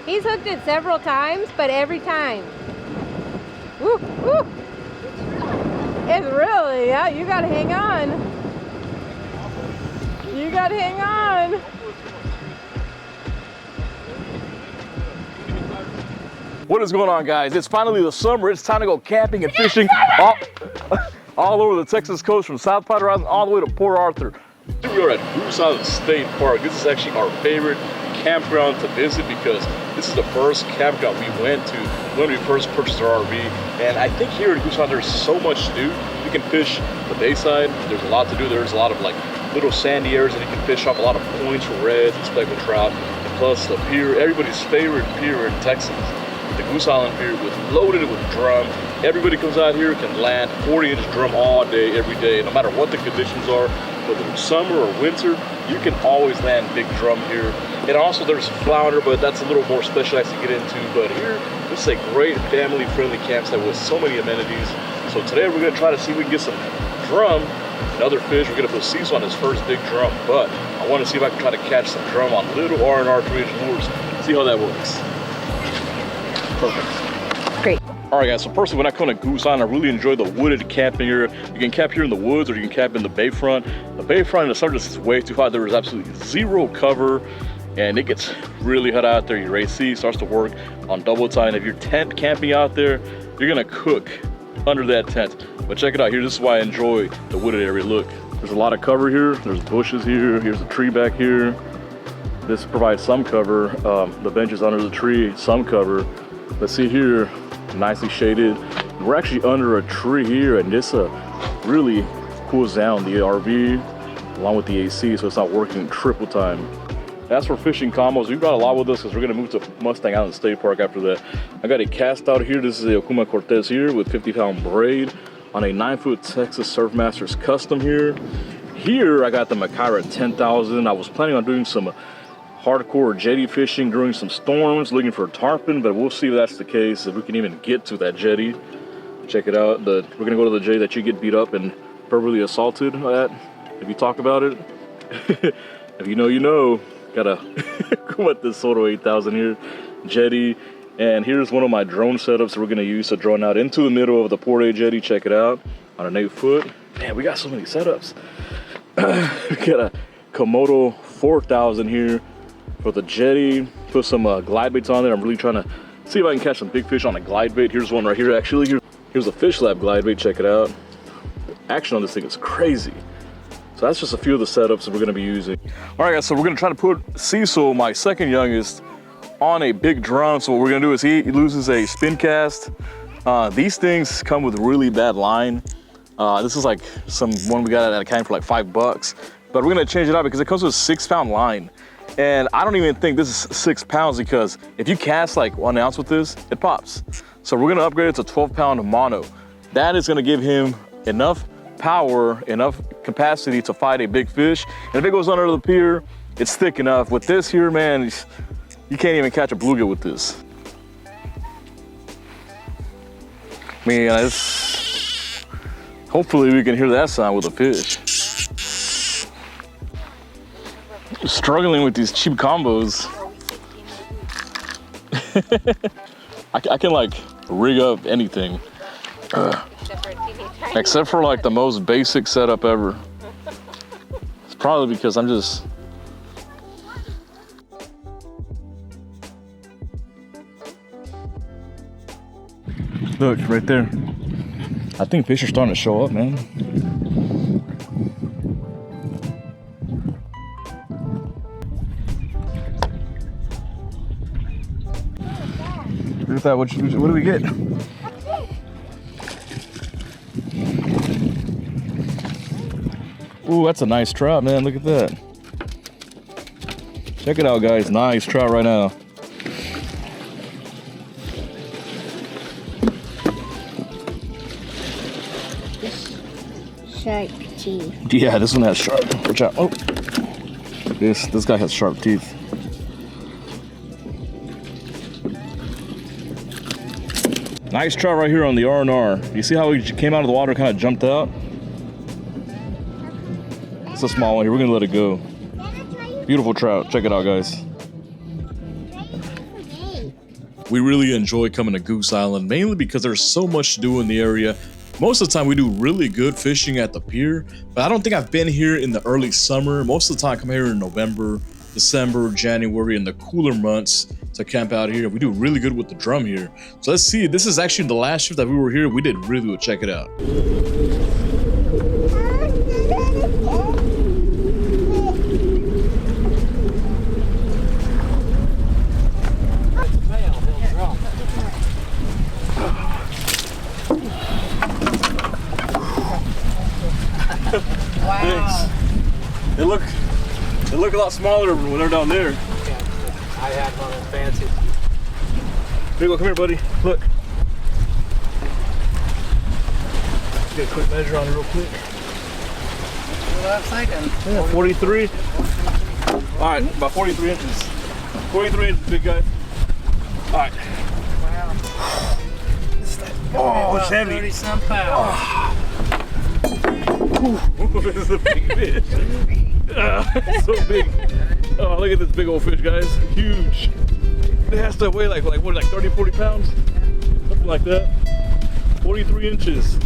He's hooked it several times, but every time. Woo, woo. It's really, yeah, you gotta hang on. You gotta hang on. What is going on, guys? It's finally the summer. It's time to go camping and fishing all over the Texas coast, from Saltwater Island all the way to Port Arthur. Here we are at Goose Island State Park. This is actually our favorite campground to visit because this is the first campground we went to when we first purchased our RV. And I think here at Goose Island there's so much to do. You can fish the bayside. There's a lot to do. There's a lot of like little sandy areas that you can fish off, a lot of points for reds and speckled trout. And plus the pier, everybody's favorite pier in Texas, the Goose Island Pier, loaded with drum. Everybody comes out here, can land 40-inch drum all day, every day, no matter what the conditions are. Whether it's summer or winter, you can always land big drum here. And also there's flounder, but that's a little more specialized to get into. But here, this is a great family-friendly campsite with so many amenities. So today we're gonna try to see if we can get some drum and other fish. We're gonna put Cecil on his first big drum, but I wanna see if I can try to catch some drum on little R&R 3-inch lures. See how that works. Perfect. Great. All right, guys, so personally, when I come to Goose Island, I really enjoy the wooded camping area. You can camp here in the woods or you can camp in the bayfront. The bayfront in the summer is way too hot. There is absolutely zero cover and it gets really hot out there. Your AC starts to work on double time. If you're tent camping out there, you're gonna cook under that tent. But check it out here, this is why I enjoy the wooded area. Look, there's a lot of cover here. There's bushes here. Here's a tree back here. This provides some cover. The bench is under the tree, some cover. Let's see here, nicely shaded. We're actually under a tree here, and this really cools down the RV along with the AC, so it's not working triple time. As for fishing combos, we brought a lot with us because we're gonna move to Mustang Island State Park after that. I got a cast out here. This is a Okuma Cortez here with 50-pound braid on a 9-foot Texas Surfmasters custom here. Here I got the Makira 10,000. I was planning on doing some hardcore jetty fishing during some storms, looking for a tarpon, but we'll see if that's the case, if we can even get to that jetty. Check it out. We're gonna go to the jetty that you get beat up and verbally assaulted at, if you talk about it. If you know, you know. Gotta go at this Soto 8000 here, jetty. And here's one of my drone setups we're gonna use to drone out into the middle of the Port A jetty. Check it out, on an 8-foot. Man, we got so many setups. We got a Komodo 4000 here for the jetty. Put some glide baits on there. I'm really trying to see if I can catch some big fish on a glide bait. Here's one right here, actually. Here's a Fish Lab glide bait, check it out. Action on this thing is crazy. So that's just a few of the setups that we're gonna be using. All right, guys, so we're gonna try to put Cecil, my second youngest, on a big drum. So what we're gonna do is he loses a spin cast. These things come with really bad line. This is like one we got at a can for like $5, but we're gonna change it out because it comes with a 6-pound line. And I don't even think this is 6 pounds because if you cast like 1 ounce with this, it pops. So we're gonna upgrade it to 12-pound mono. That is gonna give him enough power, enough capacity to fight a big fish. And if it goes under the pier, it's thick enough. With this here, man, you can't even catch a bluegill with this. Man, hopefully we can hear that sound with a fish. Struggling with these cheap combos. I can like rig up anything. Except for like the most basic setup ever. It's probably because I'm just... Look, right there. I think fish are starting to show up, man. Look at that, what do we get? Ooh, that's a nice trout, man. Look at that. Check it out, guys. Nice trout right now. Sharp teeth. Yeah, this one has sharp. Watch out. Oh, this guy has sharp teeth. Nice trout right here on the R&R. You see how he came out of the water and kind of jumped out? It's a small one here. We're gonna let it go. Beautiful trout. Check it out, guys. We really enjoy coming to Goose Island, mainly because there's so much to do in the area. Most of the time we do really good fishing at the pier, but I don't think I've been here in the early summer. Most of the time I come here in November, December, January, in the cooler months to camp out here. We do really good with the drum here. So let's see, this is actually the last shift that we were here. We did really good. Check it out. Wow. They look a lot smaller when they're down there. I had one of fancy. Here, come here, buddy. Look. Get a quick measure on it real quick. What I was thinking. Yeah, 43. All right, about 43 inches. 43 inches, big guy. All right. Wow. Oh, it's heavy. 30-some pounds. This is a big fish. So big. Oh, look at this big old fish, guys. Huge. It has to weigh like 30, 40 pounds? Something like that. 43 inches.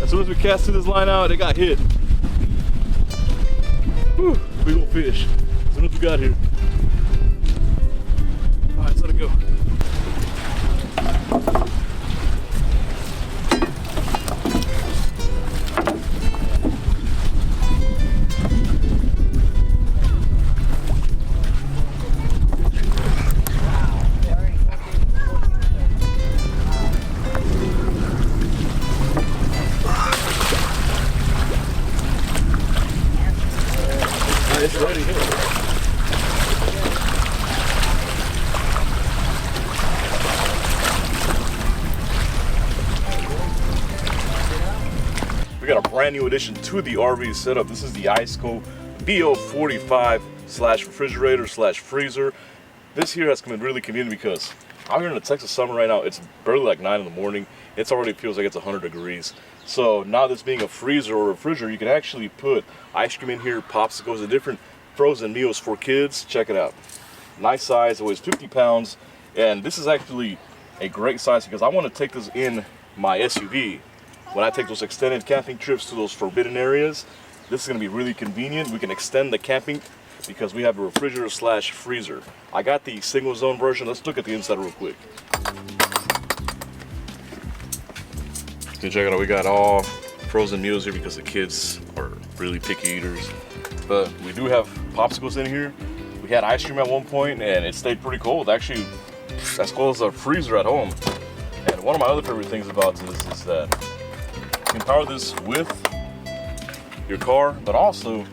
As soon as we casted this line out, it got hit. Whew, big old fish. As soon as we got here. All right, let's let it go. It's ready here. We got a brand new addition to the RV setup. This is the ICECO VO45/refrigerator/freezer. This here has come in really convenient because out here in the Texas summer right now, it's barely like 9 in the morning. It already feels like it's 100 degrees. So now this being a freezer or refrigerator, you can actually put ice cream in here, popsicles, and different frozen meals for kids. Check it out. Nice size, it weighs 50 pounds. And this is actually a great size because I want to take this in my SUV. When I take those extended camping trips to those forbidden areas, this is going to be really convenient. We can extend the camping because we have a refrigerator/freezer. I got the single zone version. Let's look at the inside real quick. Okay, check it out. We got all frozen meals here because the kids are really picky eaters. But we do have popsicles in here. We had ice cream at one point and it stayed pretty cold. Actually, as cold as a freezer at home. And one of my other favorite things about this is that you can power this with your car, but also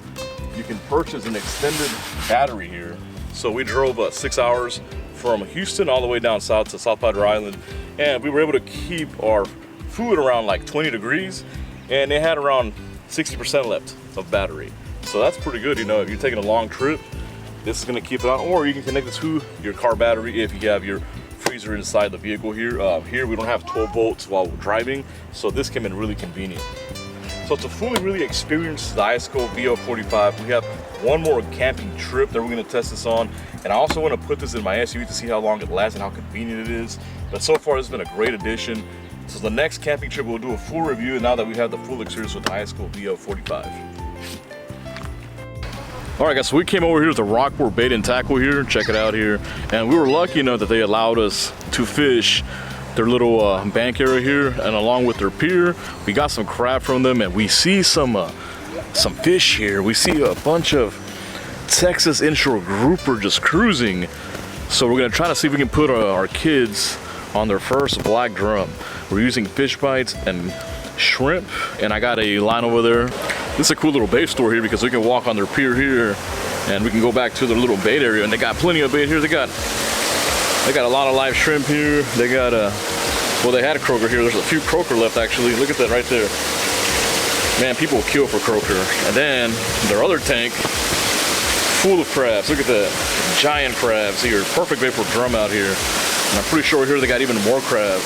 you can purchase an extended battery here. So we drove 6 hours from Houston all the way down south to Saltwater Island, and we were able to keep our food around like 20 degrees, and it had around 60% left of battery. So that's pretty good, you know, if you're taking a long trip, this is gonna keep it on, or you can connect it to your car battery if you have your freezer inside the vehicle here. Here we don't have 12 volts while we're driving, so this came in really convenient. So to fully really experience the ICECO VO45, we have one more camping trip that we're gonna test this on, and I also wanna put this in my SUV to see how long it lasts and how convenient it is. But so far, it's been a great addition. So the next camping trip, we'll do a full review now that we have the full experience with the ICECO VO45. All right, guys, so we came over here to the Rockport Bait and Tackle here. Check it out here. And we were lucky enough that they allowed us to fish their little bank area here, and along with their pier, we got some crab from them, and we see some fish here. We see a bunch of Texas inshore grouper just cruising. So we're gonna try to see if we can put our kids on their first black drum. We're using fish bites and shrimp, and I got a line over there. This is a cool little bait store here because we can walk on their pier here, and we can go back to their little bait area, and they got plenty of bait here. They got a lot of live shrimp here. They got well, they had a croaker here. There's a few croaker left actually. Look at that right there. Man, people will kill for croaker. And then their other tank full of crabs. Look at that, giant crabs here. Perfect bait for drum out here. And I'm pretty sure here they got even more crab.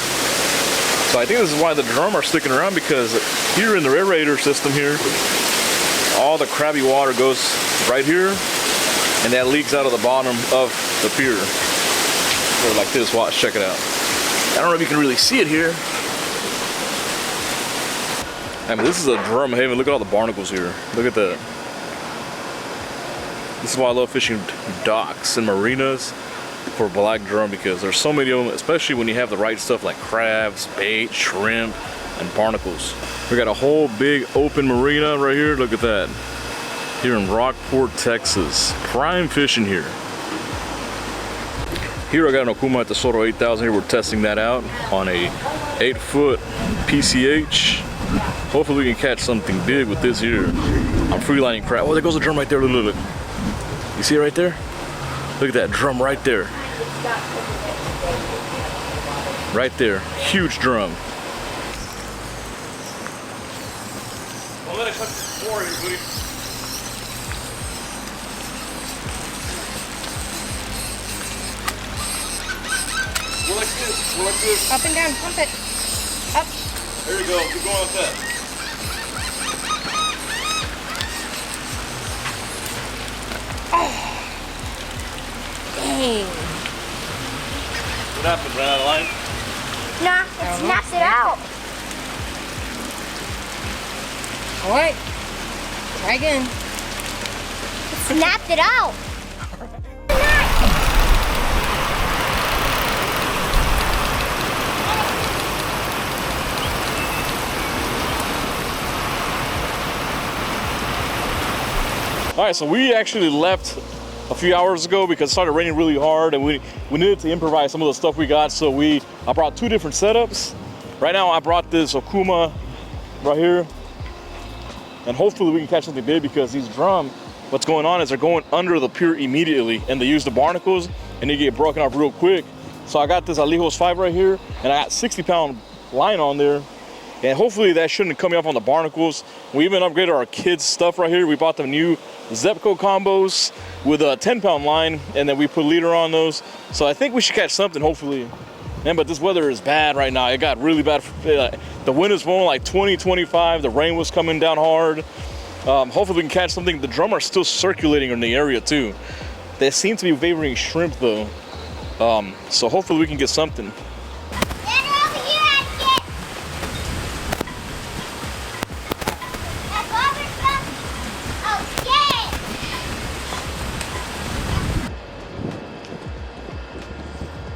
So I think this is why the drum are sticking around, because here in the aerator system here, all the crabby water goes right here, and that leaks out of the bottom of the pier. for like this. Watch, check it out. I don't know if you can really see it here. I mean, this is a drum haven. Look at all the barnacles here. Look at that. This is why I love fishing docks and marinas for black drum, because there's so many of them, especially when you have the right stuff like crabs, bait, shrimp, and barnacles. We got a whole big open marina right here. Look at that. Here in Rockport, Texas. Prime fishing here. Here I got an Okuma at the Soto 8000 here. We're testing that out on a 8-foot PCH. Hopefully we can catch something big with this here. I'm freelining crab. Oh, there goes a drum right there. Look, look, look. You see it right there? Look at that drum right there. Right there. Huge drum. Well, let it cut the floor here, buddy. Go like this. Go like this. Up and down. Pump it. Up. There you go. Keep going like that. Oh. Dang. What happened? Ran out of line? Nah, it snapped it out. All right. Try again. It snapped it out. All right, so we actually left a few hours ago because it started raining really hard, and we needed to improvise some of the stuff we got. So I brought 2 different setups. Right now I brought this Okuma right here, and hopefully we can catch something big, because these drum, what's going on is they're going under the pier immediately, and they use the barnacles and they get broken off real quick. So I got this Alijos 5 right here, and I got 60-pound line on there. And hopefully that shouldn't come up on the barnacles. We even upgraded our kids' stuff right here. We bought them new ICECO combos with a 10-pound line, and then we put a leader on those. So I think we should catch something, hopefully. Man, but this weather is bad right now. It got really bad. The wind is blowing like 20, 25. The rain was coming down hard. Hopefully we can catch something. The drum are still circulating in the area too. They seem to be favoring shrimp though. So hopefully we can get something.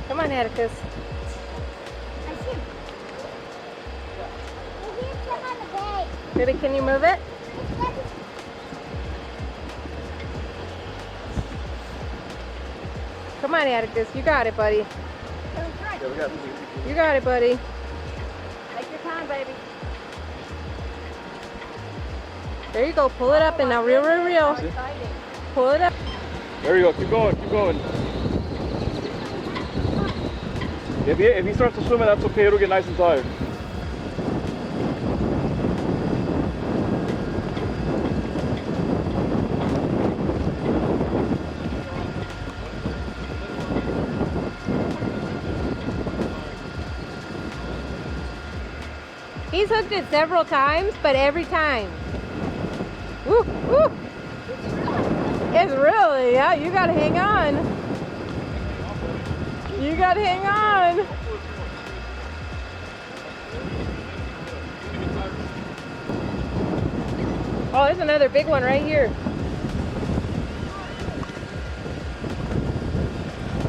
Come on, Atticus. I see him. Here's some on the bay. Baby, can you move it? Come on, Atticus. You got it, buddy. You got it, buddy. Take your time, baby. There you go. Pull it up and now reel, reel, reel. Pull it up. There you go. Keep going. Keep going. If he starts to swim, that's okay. It'll get nice and tired. He's hooked it several times, but every time. Woo, woo. It's really, yeah, you gotta hang on. You gotta hang on. Oh, there's another big one right here.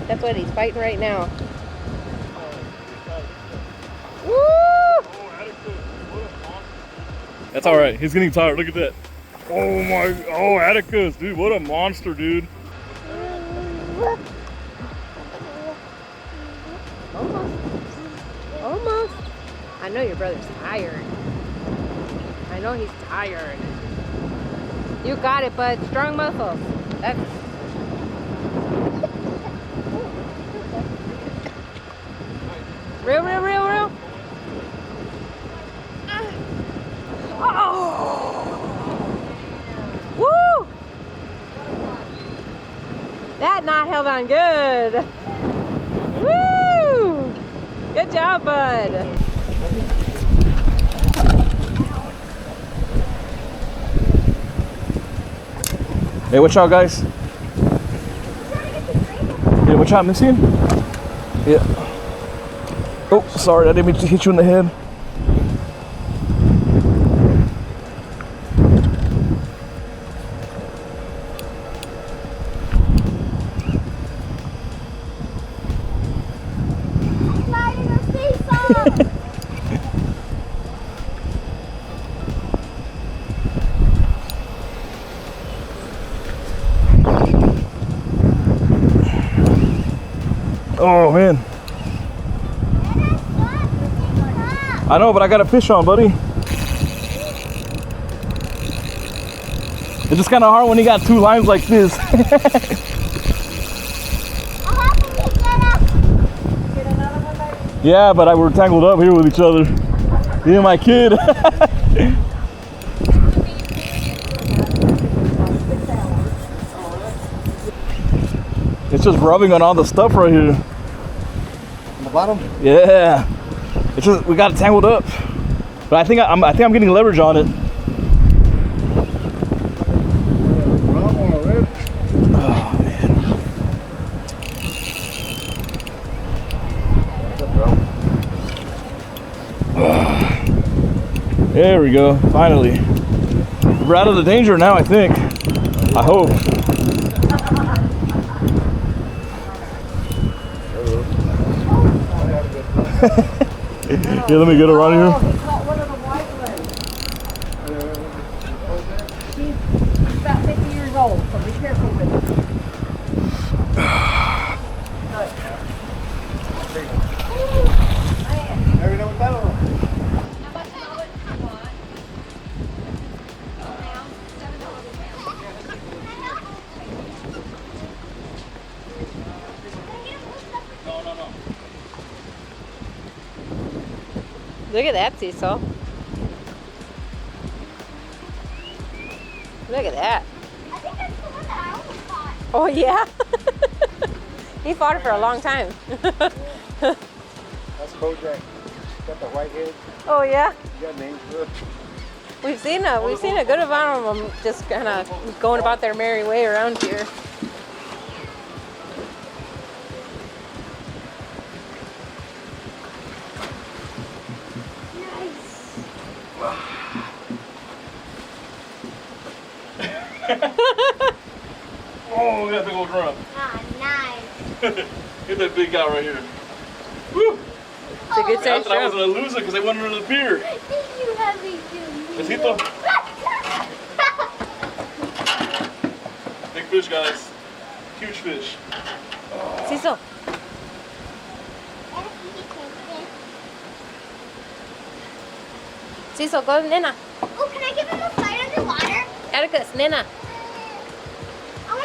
That's what he's fighting right now. Woo! That's all right. He's getting tired. Look at that. Oh my! Oh, Atticus, dude, what a monster, dude. Almost. I know your brother's tired. I know he's tired. You got it, bud. Strong muscles. That's... Reel, reel, reel, reel. Oh! Woo! That knot held on good. Woo! Good job, bud. Hey, watch out, guys. Hey, watch out, missing. Yeah. Oh, sorry, I didn't mean to hit you in the head. Riding a seesaw. Oh man. I know, but I got a fish on, buddy. It's just kind of hard when you got two lines like this. Yeah, but we're tangled up here with each other. Me and my kid. It's just rubbing on all the stuff right here. On the bottom? Yeah. It's just we got it tangled up. But I think I'm getting leverage on it. Oh man. There we go. Finally. We're out of the danger now, I think. I hope. Yeah, let me get her out of here. He caught one of the white ones. She's about 50 years old, so be careful with her. Never know what that was. Look at that, Cecil. Look at that. I think that's the one that I almost caught. Oh, yeah? He fought it for a long time. That's Kojak. Got the white head. Oh, yeah? You got names for it. We've seen a good amount of them just kind of going about their merry way around here. Oh, look at that big old drum. Ah, nice. Get that big guy right here. Woo! It's a good I size thought I was drum. gonna lose it because they went under the pier. Thank you, heavy duty. Besito. Big fish, guys. Huge fish. Cecil. Cecil, go to Nena. Oh, can I give him a fight underwater? Atticus, Nena.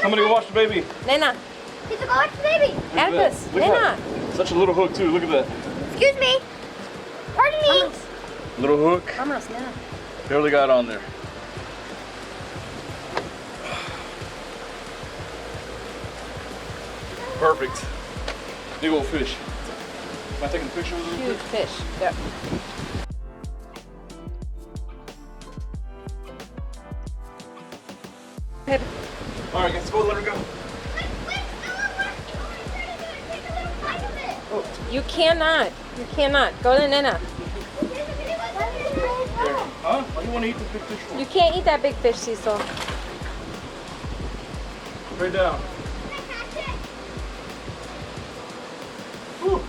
Somebody go watch the baby. Nena. He's a watch the baby. Look at Atticus, that. Look at Nena. that. Such a little hook too. Look at that. Excuse me. Pardon me. Little hook. Vámonos, Nena. Barely got on there. Perfect. Big old fish. Am I taking a picture of Huge this? fish. Yep. All right, let's go. Let her go. You cannot. You cannot. Go to Nena. Huh? Why do you want to eat this big fish for? You can't eat that big fish, Cecil. Straight down. Whew.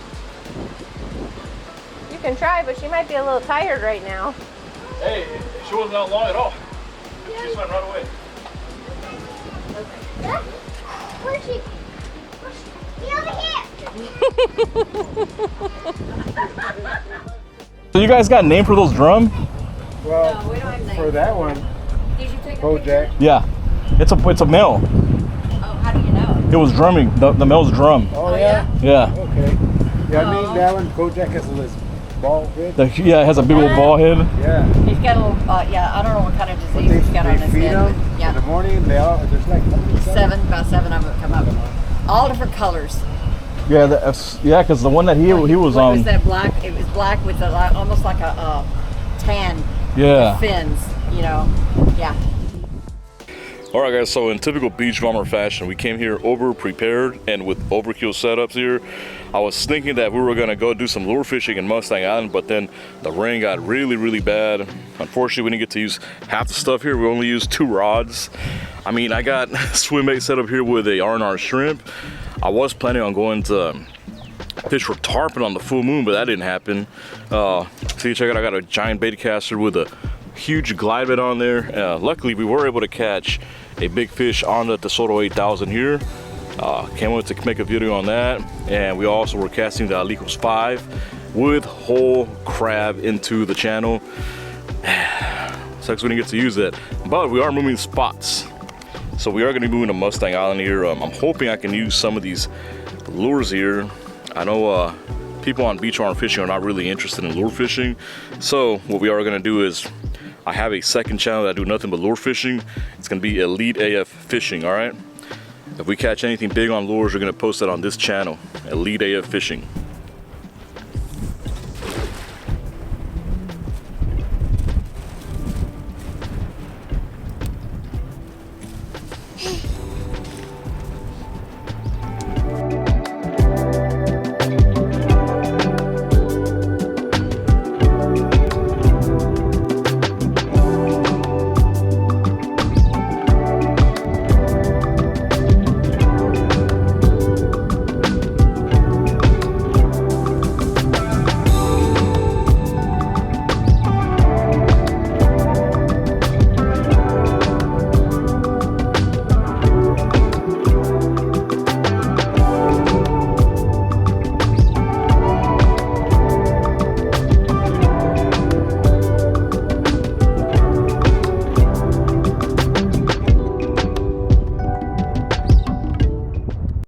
You can try, but she might be a little tired right now. Hey, she wasn't out long at all. She swam right away. Where's she? Get over here. So you guys got a name for those drum? Well, No, we don't have names. for that one, Did you take a Kojak. Yeah. It's a male. Oh, how do you know? It was drumming. The male's drum. Oh, yeah? Yeah. Okay. Yeah, I mean that one, Kojak has this ball head. Yeah, it has a big old ball head. Yeah. He's got a little, yeah, I don't know what kind of But disease he's got on his feed head. them but in the Yeah, morning. There's like about seven of them come up. All different colors. Yeah, because the one that he was What on. was that black? It was black with almost like a tan Yeah. fins, you know. Yeah. All right, guys, so in typical beach bomber fashion, we came here over prepared and with overkill setups here. I was thinking that we were gonna go do some lure fishing in Mustang Island, but then the rain got really bad. Unfortunately, we didn't get to use half the stuff here. We only used 2 rods. I mean, I got swim bait set up here with a R&R shrimp. I was planning on going to fish for tarpon on the full moon, but that didn't happen. See, check it out, I got a giant bait caster with a huge glide bait on there. Luckily, we were able to catch a big fish on the Tesoro 8000 here. Can't wait to make a video on that. And we also were casting the ICECO 5 with whole crab into the channel. Sucks we didn't get to use that, but we are moving spots. So we are going to be moving to Mustang Island here. I'm hoping I can use some of these lures here. I know people on beach arm fishing are not really interested in lure fishing. So what we are going to do is, I have a second channel that I do nothing but lure fishing. It's going to be Elite AF Fishing, all right? If we catch anything big on lures, we're going to post it on this channel, Elite AF Fishing.